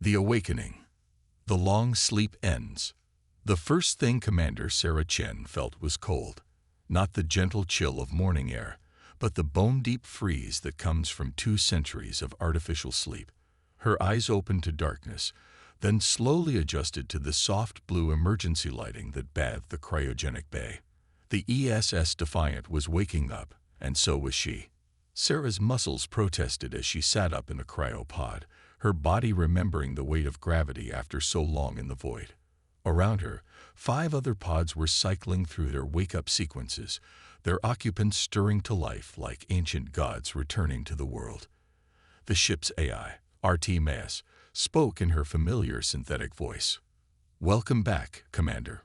The awakening. The long sleep ends. The first thing Commander Sarah Chen felt was cold. Not the gentle chill of morning air, but the bone-deep freeze that comes from 2 centuries of artificial sleep. Her eyes opened to darkness, then slowly adjusted to the soft blue emergency lighting that bathed the cryogenic bay. The ESS Defiant was waking up, and so was she. Sarah's muscles protested as she sat up in the cryopod, her body remembering the weight of gravity after so long in the void. Around her, 5 other pods were cycling through their wake-up sequences, their occupants stirring to life like ancient gods returning to the world. The ship's AI, RT-MAS, spoke in her familiar synthetic voice. "Welcome back, Commander.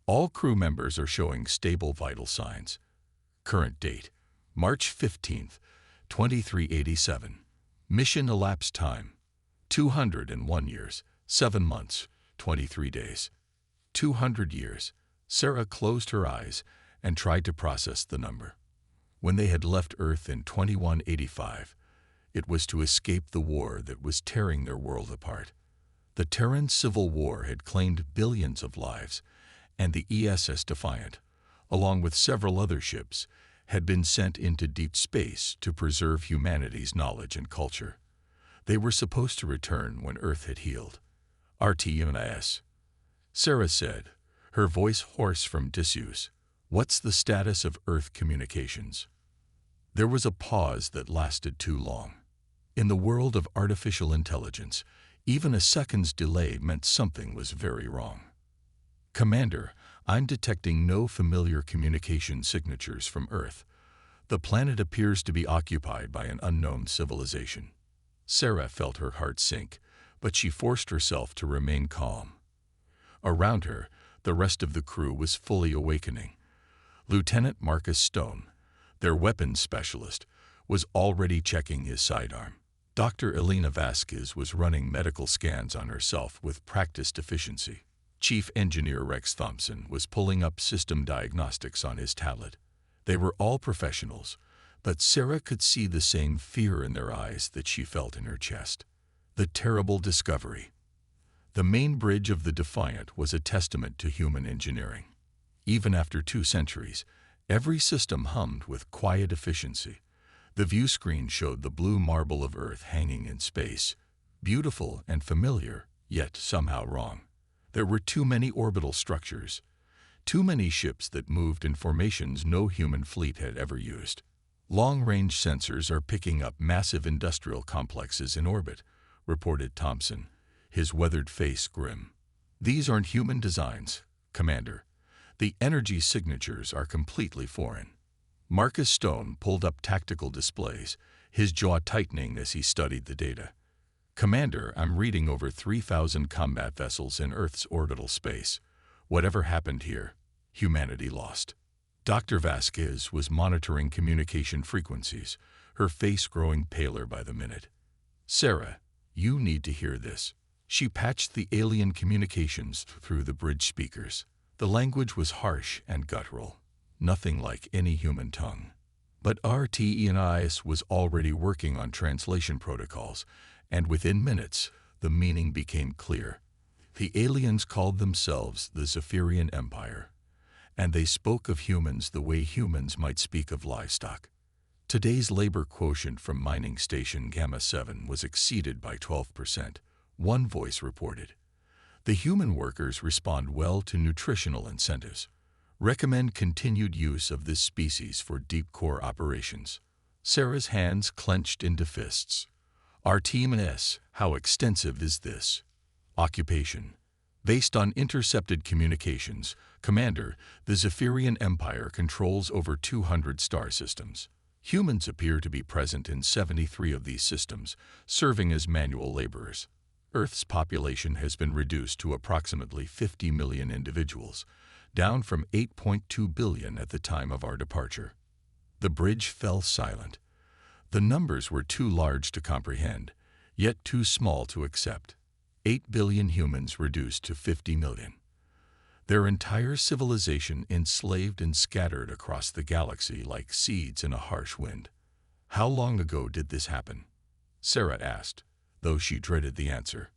All crew members are showing stable vital signs. Current date, March 15th, 2387. Mission elapsed time, 201 years, 7 months, 23 days. 200 years." Sarah closed her eyes and tried to process the number. When they had left Earth in 2185, it was to escape the war that was tearing their world apart. The Terran Civil War had claimed billions of lives, and the ESS Defiant, along with several other ships, had been sent into deep space to preserve humanity's knowledge and culture. They were supposed to return when Earth had healed. RT-MAS. Sarah said, her voice hoarse from disuse, "What's the status of Earth communications?" There was a pause that lasted too long. In the world of artificial intelligence, even a second's delay meant something was very wrong. "Commander, I'm detecting no familiar communication signatures from Earth. The planet appears to be occupied by an unknown civilization." Sarah felt her heart sink, but she forced herself to remain calm. Around her, the rest of the crew was fully awakening. Lieutenant Marcus Stone, their weapons specialist, was already checking his sidearm. Dr. Elena Vasquez was running medical scans on herself with practiced efficiency. Chief Engineer Rex Thompson was pulling up system diagnostics on his tablet. They were all professionals, but Sarah could see the same fear in their eyes that she felt in her chest. The terrible discovery. The main bridge of the Defiant was a testament to human engineering. Even after 2 centuries, every system hummed with quiet efficiency. The view screen showed the blue marble of Earth hanging in space, beautiful and familiar, yet somehow wrong. There were too many orbital structures, too many ships that moved in formations no human fleet had ever used. "Long-range sensors are picking up massive industrial complexes in orbit," reported Thompson, his weathered face grim. "These aren't human designs, Commander. The energy signatures are completely foreign." Marcus Stone pulled up tactical displays, his jaw tightening as he studied the data. "Commander, I'm reading over 3,000 combat vessels in Earth's orbital space. Whatever happened here, humanity lost." Dr. Vasquez was monitoring communication frequencies, her face growing paler by the minute. "Sarah, you need to hear this." She patched the alien communications through the bridge speakers. The language was harsh and guttural, nothing like any human tongue. But RT-MAS was already working on translation protocols, and within minutes, the meaning became clear. The aliens called themselves the Zephyrian Empire, and they spoke of humans the way humans might speak of livestock. Today's labor quotient from mining station Gamma 7 was exceeded by 12%, one voice reported. "The human workers respond well to nutritional incentives. Recommend continued use of this species for deep core operations." Sarah's hands clenched into fists. "RT-MAS, how extensive is this?" Occupation. Based on intercepted communications, Commander, the Zephyrian Empire controls over 200 star systems. Humans appear to be present in 73 of these systems, serving as manual laborers. Earth's population has been reduced to approximately 50 million individuals, down from 8.2 billion at the time of our departure. The bridge fell silent. The numbers were too large to comprehend, yet too small to accept. 8 billion humans reduced to 50 million. Their entire civilization enslaved and scattered across the galaxy like seeds in a harsh wind. "How long ago did this happen?" Sarah asked, though she dreaded the answer.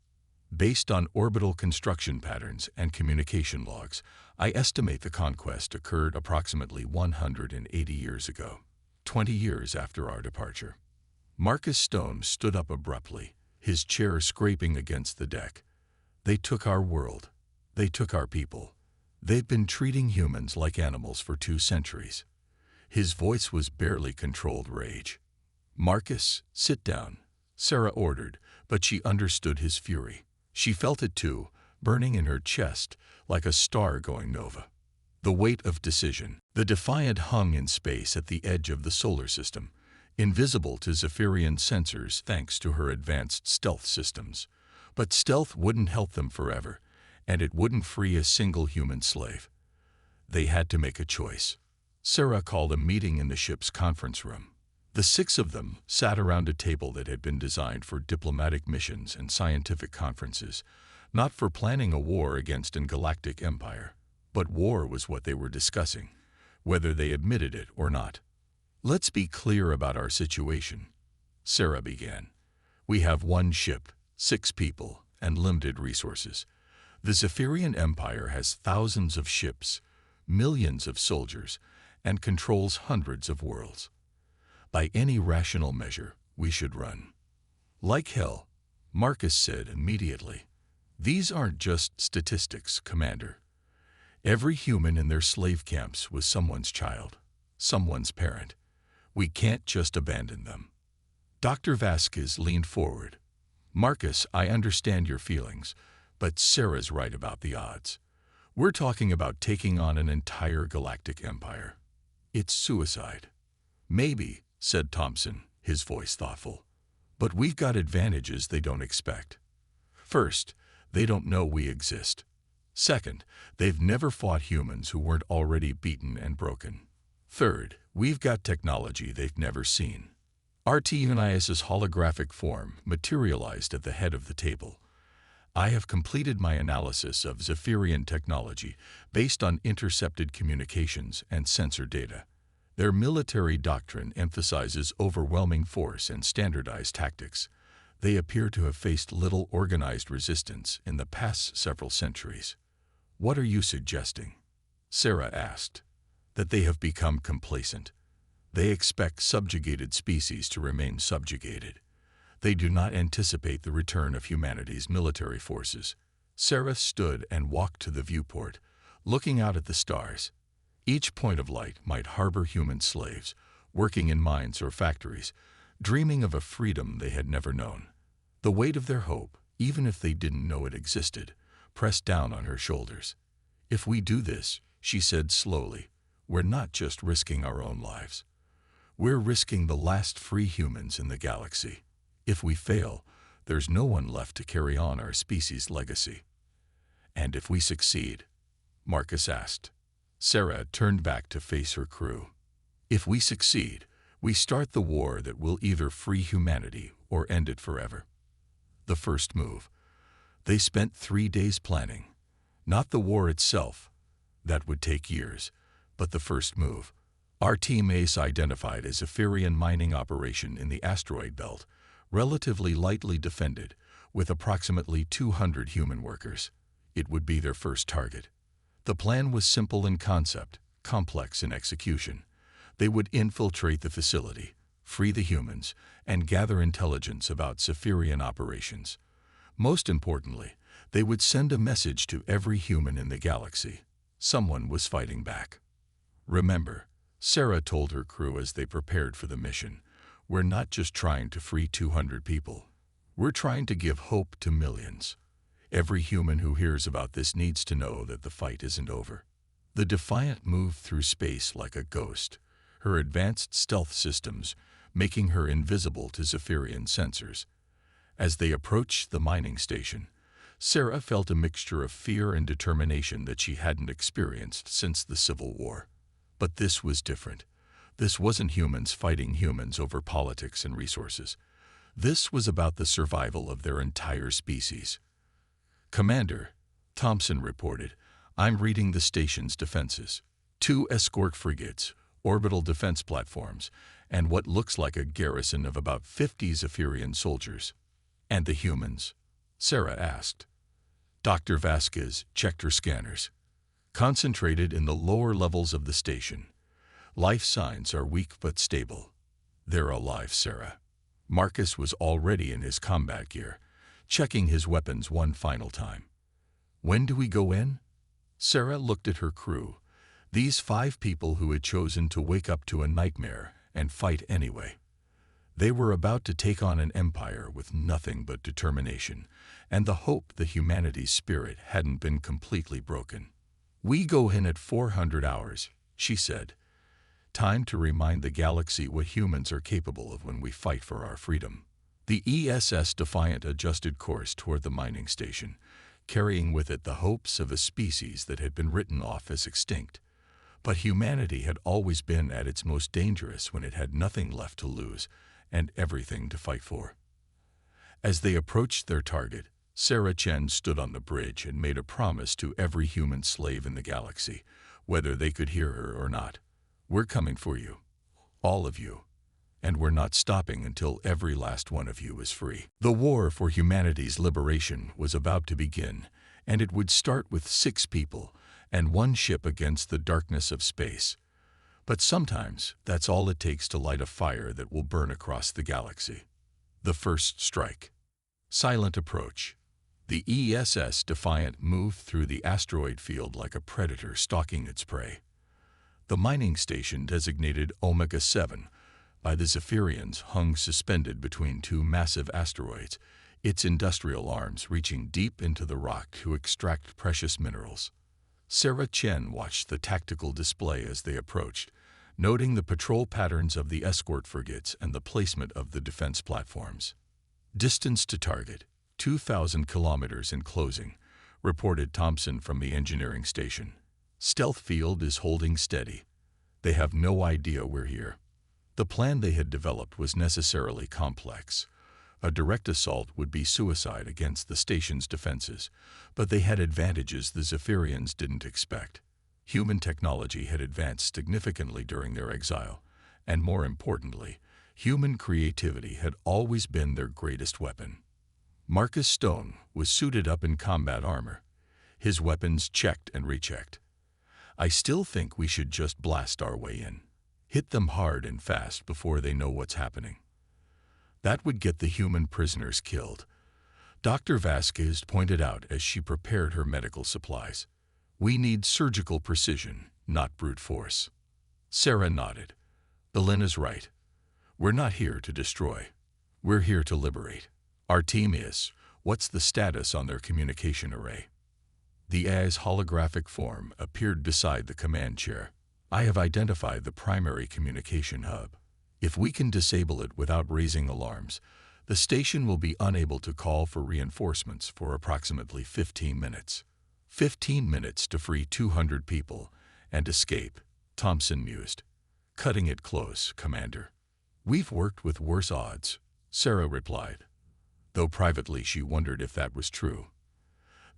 Based on orbital construction patterns and communication logs, I estimate the conquest occurred approximately 180 years ago, 20 years after our departure. Marcus Stone stood up abruptly, his chair scraping against the deck. They took our world. They took our people. They've been treating humans like animals for 2 centuries. His voice was barely controlled rage. Marcus, sit down, Sarah ordered, but she understood his fury. She felt it too, burning in her chest like a star going nova. The weight of decision. The Defiant hung in space at the edge of the solar system, invisible to Zephyrian sensors thanks to her advanced stealth systems. But stealth wouldn't help them forever, and it wouldn't free a single human slave. They had to make a choice. Sarah called a meeting in the ship's conference room. The 6 of them sat around a table that had been designed for diplomatic missions and scientific conferences, not for planning a war against an galactic empire. But war was what they were discussing, whether they admitted it or not. Let's be clear about our situation, Sarah began. We have 1 ship, 6 people, and limited resources. The Zephyrian Empire has thousands of ships, millions of soldiers, and controls hundreds of worlds. By any rational measure, we should run. Like hell, Marcus said immediately. These aren't just statistics, Commander. Every human in their slave camps was someone's child, someone's parent. We can't just abandon them. Dr. Vasquez leaned forward. Marcus, I understand your feelings, but Sarah's right about the odds. We're talking about taking on an entire galactic empire. It's suicide. Maybe, said Thompson, his voice thoughtful. But we've got advantages they don't expect. First, they don't know we exist. Second, they've never fought humans who weren't already beaten and broken. Third, we've got technology they've never seen. Artenius's holographic form materialized at the head of the table. I have completed my analysis of Zephyrian technology based on intercepted communications and sensor data. Their military doctrine emphasizes overwhelming force and standardized tactics. They appear to have faced little organized resistance in the past several centuries. What are you suggesting? Sarah asked. That they have become complacent. They expect subjugated species to remain subjugated. They do not anticipate the return of humanity's military forces. Sarah stood and walked to the viewport, looking out at the stars. Each point of light might harbor human slaves, working in mines or factories, dreaming of a freedom they had never known. The weight of their hope, even if they didn't know it existed, pressed down on her shoulders. If we do this, she said slowly, we're not just risking our own lives. We're risking the last free humans in the galaxy. If we fail, there's no one left to carry on our species' legacy. And if we succeed? Marcus asked. Sarah turned back to face her crew. If we succeed, we start the war that will either free humanity or end it forever. The first move. They spent 3 days planning. Not the war itself. That would take years. But the first move. Our team Ace identified a Zephyrian mining operation in the asteroid belt, relatively lightly defended, with approximately 200 human workers. It would be their first target. The plan was simple in concept, complex in execution. They would infiltrate the facility, free the humans, and gather intelligence about Zephyrian operations. Most importantly, they would send a message to every human in the galaxy. Someone was fighting back. Remember, Sarah told her crew as they prepared for the mission, we're not just trying to free 200 people. We're trying to give hope to millions. Every human who hears about this needs to know that the fight isn't over. The Defiant moved through space like a ghost, her advanced stealth systems making her invisible to Zephyrian sensors. As they approached the mining station, Sarah felt a mixture of fear and determination that she hadn't experienced since the Civil War. But this was different. This wasn't humans fighting humans over politics and resources. This was about the survival of their entire species. Commander, Thompson reported, I'm reading the station's defenses. 2 escort frigates, orbital defense platforms, and what looks like a garrison of about 50 Zephyrian soldiers. And the humans? Sarah asked. Dr. Vasquez checked her scanners. Concentrated in the lower levels of the station. Life signs are weak but stable. They're alive, Sarah. Marcus was already in his combat gear, checking his weapons one final time. When do we go in? Sarah looked at her crew. These 5 people who had chosen to wake up to a nightmare and fight anyway. They were about to take on an empire with nothing but determination and the hope that humanity's spirit hadn't been completely broken. We go in at 400 hours, she said. Time to remind the galaxy what humans are capable of when we fight for our freedom. The ESS Defiant adjusted course toward the mining station, carrying with it the hopes of a species that had been written off as extinct. But humanity had always been at its most dangerous when it had nothing left to lose and everything to fight for. As they approached their target, Sarah Chen stood on the bridge and made a promise to every human slave in the galaxy, whether they could hear her or not. We're coming for you, all of you, and we're not stopping until every last one of you is free. The war for humanity's liberation was about to begin, and it would start with 6 people and 1 ship against the darkness of space. But sometimes that's all it takes to light a fire that will burn across the galaxy. The first strike. Silent approach. The ESS Defiant moved through the asteroid field like a predator stalking its prey. The mining station, designated Omega-7 by the Zephyrians, hung suspended between 2 massive asteroids, its industrial arms reaching deep into the rock to extract precious minerals. Sarah Chen watched the tactical display as they approached, noting the patrol patterns of the escort frigates and the placement of the defense platforms. Distance to target, 2,000 kilometers in closing, reported Thompson from the engineering station. Stealth field is holding steady. They have no idea we're here. The plan they had developed was necessarily complex. A direct assault would be suicide against the station's defenses, but they had advantages the Zephyrians didn't expect. Human technology had advanced significantly during their exile, and more importantly, human creativity had always been their greatest weapon. Marcus Stone was suited up in combat armor, his weapons checked and rechecked. I still think we should just blast our way in. Hit them hard and fast before they know what's happening. That would get the human prisoners killed, Dr. Vasquez pointed out as she prepared her medical supplies. We need surgical precision, not brute force. Sarah nodded. Belena's right. We're not here to destroy. We're here to liberate. Our team is. What's the status on their communication array? The AI's holographic form appeared beside the command chair. I have identified the primary communication hub. If we can disable it without raising alarms, the station will be unable to call for reinforcements for approximately 15 minutes. 15 minutes to free 200 people and escape, Thompson mused. Cutting it close, Commander. We've worked with worse odds, Sarah replied, though privately she wondered if that was true.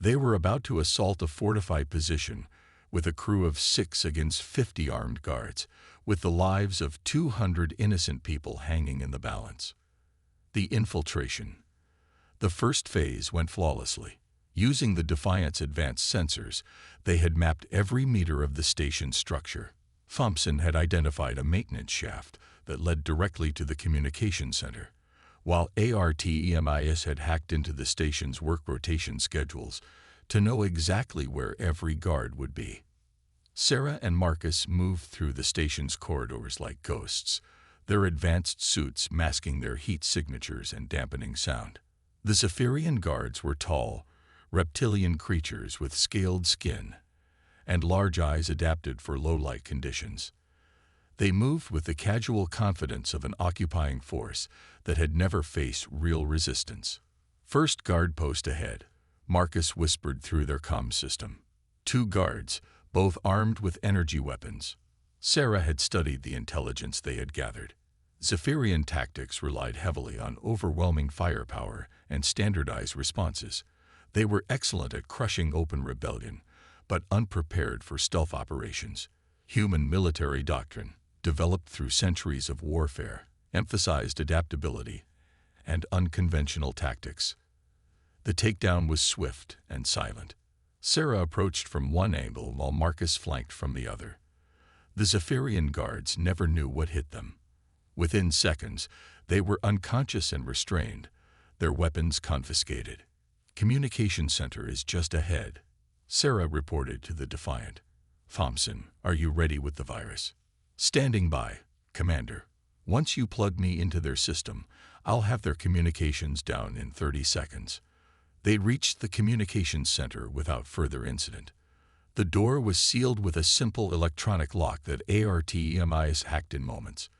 They were about to assault a fortified position with a crew of 6 against 50 armed guards, with the lives of 200 innocent people hanging in the balance. The infiltration. The first phase went flawlessly. Using the Defiant's advanced sensors, they had mapped every meter of the station's structure. Thompson had identified a maintenance shaft that led directly to the communication center, while ARTEMIS had hacked into the station's work rotation schedules to know exactly where every guard would be. Sarah and Marcus moved through the station's corridors like ghosts, their advanced suits masking their heat signatures and dampening sound. The Zephyrian guards were tall, reptilian creatures with scaled skin and large eyes adapted for low-light conditions. They moved with the casual confidence of an occupying force that had never faced real resistance. First guard post ahead, Marcus whispered through their comm system. 2 guards, both armed with energy weapons. Sarah had studied the intelligence they had gathered. Zephyrian tactics relied heavily on overwhelming firepower and standardized responses. They were excellent at crushing open rebellion, but unprepared for stealth operations. Human military doctrine, developed through centuries of warfare, emphasized adaptability and unconventional tactics. The takedown was swift and silent. Sarah approached from one angle while Marcus flanked from the other. The Zephyrian guards never knew what hit them. Within seconds, they were unconscious and restrained, their weapons confiscated. "Communication center is just ahead," Sarah reported to the Defiant. "Thompson, are you ready with the virus?" "Standing by, Commander. Once you plug me into their system, I'll have their communications down in 30 seconds. They reached the communications center without further incident. The door was sealed with a simple electronic lock that ARTEMIS hacked in moments.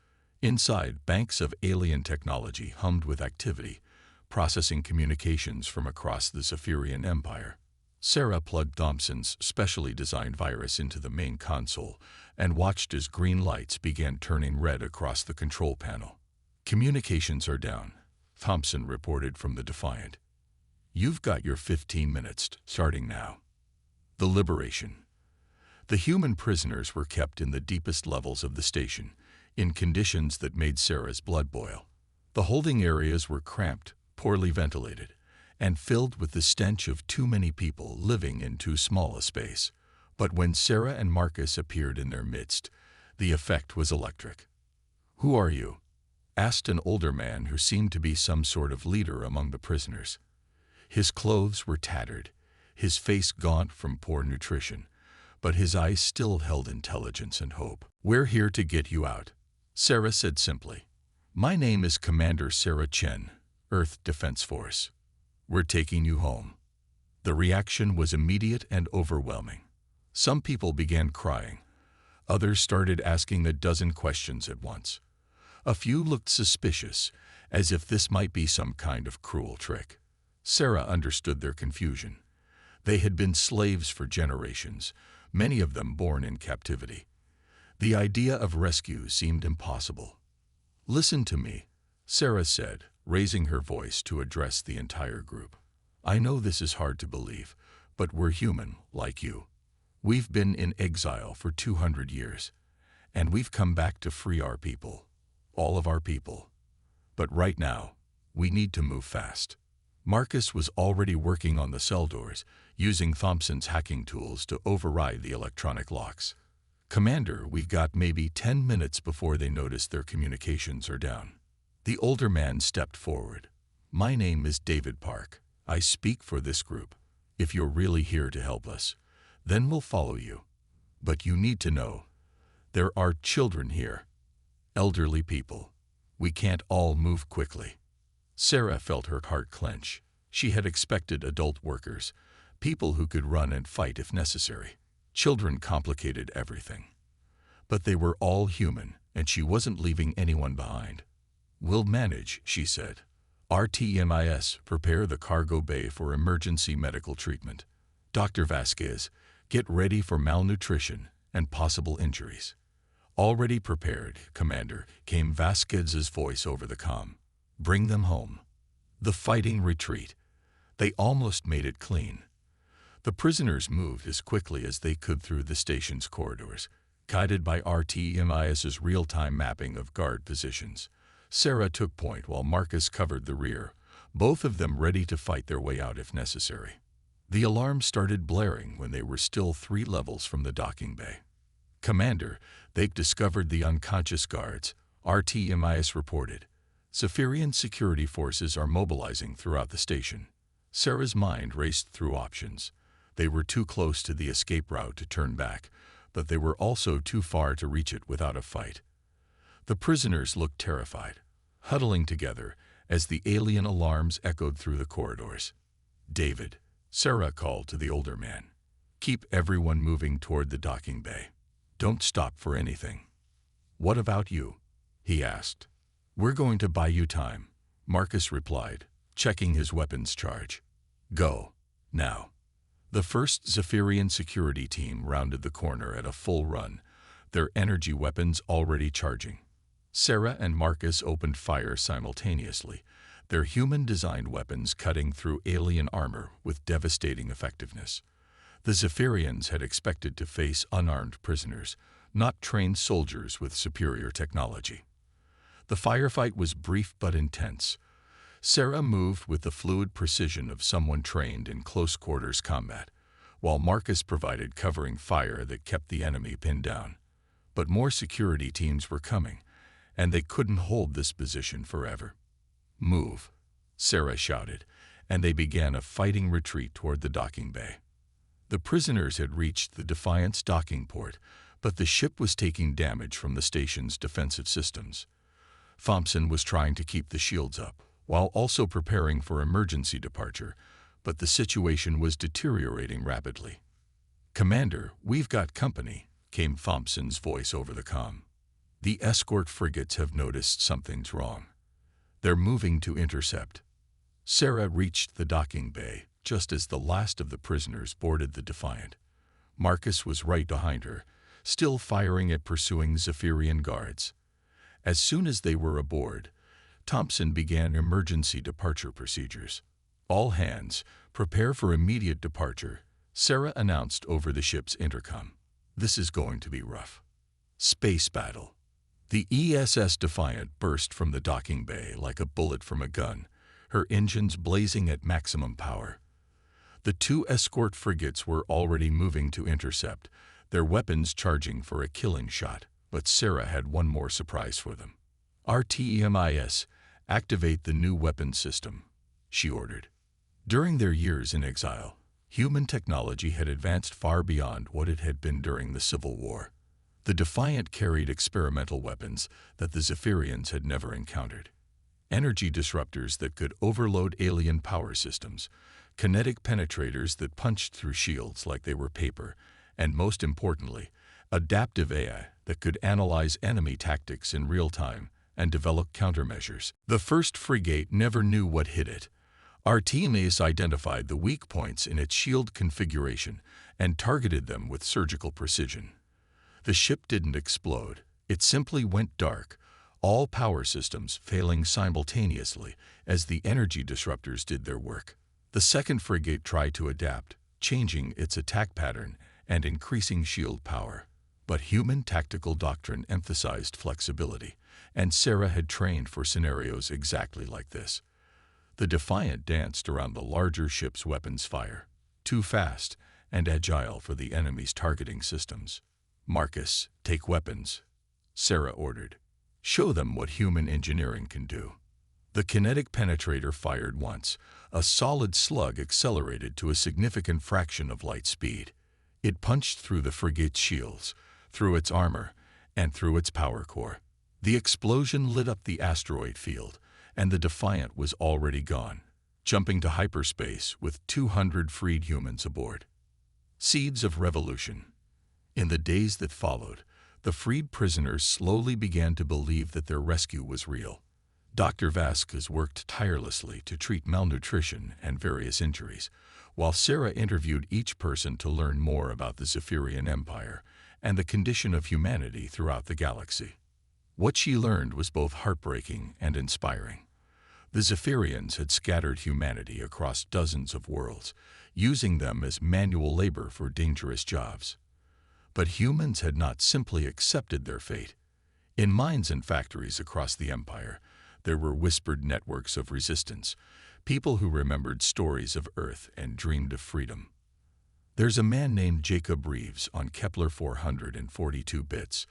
Inside, banks of alien technology hummed with activity, processing communications from across the Zephyrian Empire. Sarah plugged Thompson's specially designed virus into the main console and watched as green lights began turning red across the control panel. "Communications are down," Thompson reported from the Defiant. "You've got your 15 minutes, starting now." The liberation. The human prisoners were kept in the deepest levels of the station, in conditions that made Sarah's blood boil. The holding areas were cramped, poorly ventilated, and filled with the stench of too many people living in too small a space. But when Sarah and Marcus appeared in their midst, the effect was electric. "Who are you?" asked an older man who seemed to be some sort of leader among the prisoners. His clothes were tattered, his face gaunt from poor nutrition, but his eyes still held intelligence and hope. "We're here to get you out," Sarah said simply. "My name is Commander Sarah Chen, Earth Defense Force. We're taking you home." The reaction was immediate and overwhelming. Some people began crying. Others started asking a dozen questions at once. A few looked suspicious, as if this might be some kind of cruel trick. Sarah understood their confusion. They had been slaves for generations, many of them born in captivity. The idea of rescue seemed impossible. "Listen to me," Sarah said, raising her voice to address the entire group. "I know this is hard to believe, but we're human, like you. We've been in exile for 200 years, and we've come back to free our people, all of our people. But right now, we need to move fast." Marcus was already working on the cell doors, using Thompson's hacking tools to override the electronic locks. "Commander, we've got maybe 10 minutes before they notice their communications are down." The older man stepped forward. "My name is David Park. I speak for this group. If you're really here to help us, then we'll follow you. But you need to know, there are children here, elderly people. We can't all move quickly." Sarah felt her heart clench. She had expected adult workers, people who could run and fight if necessary. Children complicated everything. But they were all human, and she wasn't leaving anyone behind. "We'll manage," she said. "RTMIS, prepare the cargo bay for emergency medical treatment. Dr. Vasquez, get ready for malnutrition and possible injuries." "Already prepared, Commander," came Vasquez's voice over the comm. "Bring them home." The fighting retreat. They almost made it clean. The prisoners moved as quickly as they could through the station's corridors, guided by RTMIS's real-time mapping of guard positions. Sarah took point while Marcus covered the rear, both of them ready to fight their way out if necessary. The alarm started blaring when they were still 3 levels from the docking bay. "Commander, they've discovered the unconscious guards," RTMIS reported. "Zephyrian security forces are mobilizing throughout the station." Sarah's mind raced through options. They were too close to the escape route to turn back, but they were also too far to reach it without a fight. The prisoners looked terrified, huddling together as the alien alarms echoed through the corridors. "David," Sarah called to the older man. "Keep everyone moving toward the docking bay. Don't stop for anything." "What about you?" he asked. "We're going to buy you time," Marcus replied, checking his weapons charge. "Go, now." The first Zephyrian security team rounded the corner at a full run, their energy weapons already charging. Sarah and Marcus opened fire simultaneously, their human-designed weapons cutting through alien armor with devastating effectiveness. The Zephyrians had expected to face unarmed prisoners, not trained soldiers with superior technology. The firefight was brief but intense. Sarah moved with the fluid precision of someone trained in close-quarters combat, while Marcus provided covering fire that kept the enemy pinned down. But more security teams were coming, and they couldn't hold this position forever. "Move," Sarah shouted, and they began a fighting retreat toward the docking bay. The prisoners had reached the Defiant's docking port, but the ship was taking damage from the station's defensive systems. Thompson was trying to keep the shields up, while also preparing for emergency departure, but the situation was deteriorating rapidly. "Commander, we've got company," came Thompson's voice over the comm. "The escort frigates have noticed something's wrong. They're moving to intercept." Sarah reached the docking bay just as the last of the prisoners boarded the Defiant. Marcus was right behind her, still firing at pursuing Zephyrian guards. As soon as they were aboard, Thompson began emergency departure procedures. "All hands, prepare for immediate departure," Sarah announced over the ship's intercom. "This is going to be rough." Space battle. The ESS Defiant burst from the docking bay like a bullet from a gun, her engines blazing at maximum power. The two escort frigates were already moving to intercept, their weapons charging for a killing shot, but Sarah had one more surprise for them. "RTEMIS, activate the new weapons system," she ordered. During their years in exile, human technology had advanced far beyond what it had been during the Civil War. The Defiant carried experimental weapons that the Zephyrians had never encountered. Energy disruptors that could overload alien power systems, kinetic penetrators that punched through shields like they were paper, and most importantly, adaptive AI that could analyze enemy tactics in real time and develop countermeasures. The first frigate never knew what hit it. Artemis identified the weak points in its shield configuration and targeted them with surgical precision. The ship didn't explode, it simply went dark, all power systems failing simultaneously as the energy disruptors did their work. The second frigate tried to adapt, changing its attack pattern and increasing shield power. But human tactical doctrine emphasized flexibility, and Sarah had trained for scenarios exactly like this. The Defiant danced around the larger ship's weapons fire, too fast and agile for the enemy's targeting systems. "Marcus, take weapons," Sarah ordered. "Show them what human engineering can do." The kinetic penetrator fired once. A solid slug accelerated to a significant fraction of light speed. It punched through the frigate's shields, through its armor, and through its power core. The explosion lit up the asteroid field, and the Defiant was already gone, jumping to hyperspace with 200 freed humans aboard. Seeds of revolution. In the days that followed, the freed prisoners slowly began to believe that their rescue was real. Dr. Vasquez worked tirelessly to treat malnutrition and various injuries, while Sarah interviewed each person to learn more about the Zephyrian Empire and the condition of humanity throughout the galaxy. What she learned was both heartbreaking and inspiring. The Zephyrians had scattered humanity across dozens of worlds, using them as manual labor for dangerous jobs. But humans had not simply accepted their fate. In mines and factories across the Empire, there were whispered networks of resistance, people who remembered stories of Earth and dreamed of freedom. "There's a man named Jacob Reeves on Kepler 442 bits,"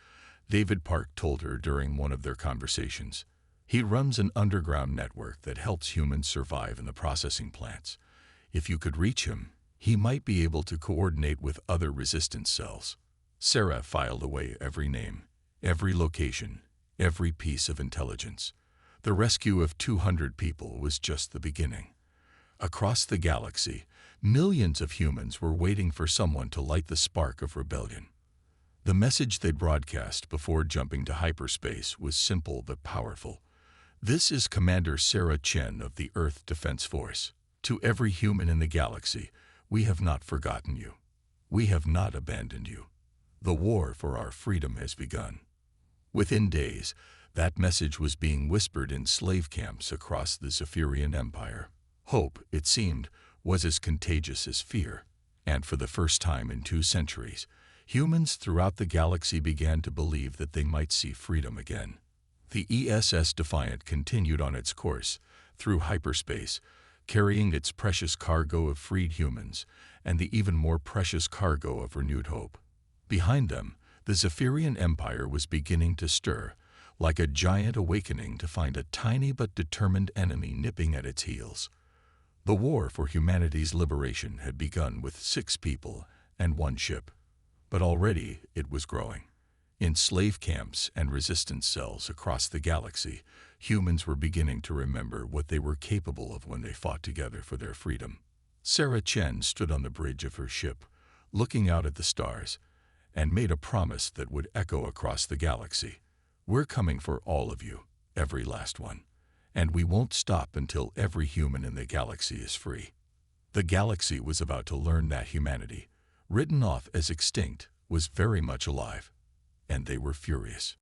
David Park told her during one of their conversations. "He runs an underground network that helps humans survive in the processing plants. If you could reach him, he might be able to coordinate with other resistance cells." Sarah filed away every name, every location, every piece of intelligence. The rescue of 200 people was just the beginning. Across the galaxy, millions of humans were waiting for someone to light the spark of rebellion. The message they broadcast before jumping to hyperspace was simple but powerful. "This is Commander Sarah Chen of the Earth Defense Force. To every human in the galaxy, we have not forgotten you. We have not abandoned you. The war for our freedom has begun." Within days, that message was being whispered in slave camps across the Zephyrian Empire. Hope, it seemed, was as contagious as fear, and for the first time in 2 centuries, humans throughout the galaxy began to believe that they might see freedom again. The ESS Defiant continued on its course, through hyperspace, carrying its precious cargo of freed humans and the even more precious cargo of renewed hope. Behind them, the Zephyrian Empire was beginning to stir, like a giant awakening to find a tiny but determined enemy nipping at its heels. The war for humanity's liberation had begun with 6 people and 1 ship, but already it was growing. In slave camps and resistance cells across the galaxy, humans were beginning to remember what they were capable of when they fought together for their freedom. Sarah Chen stood on the bridge of her ship, looking out at the stars, and made a promise that would echo across the galaxy. "We're coming for all of you, every last one, and we won't stop until every human in the galaxy is free." The galaxy was about to learn that humanity, written off as extinct, was very much alive, and they were furious.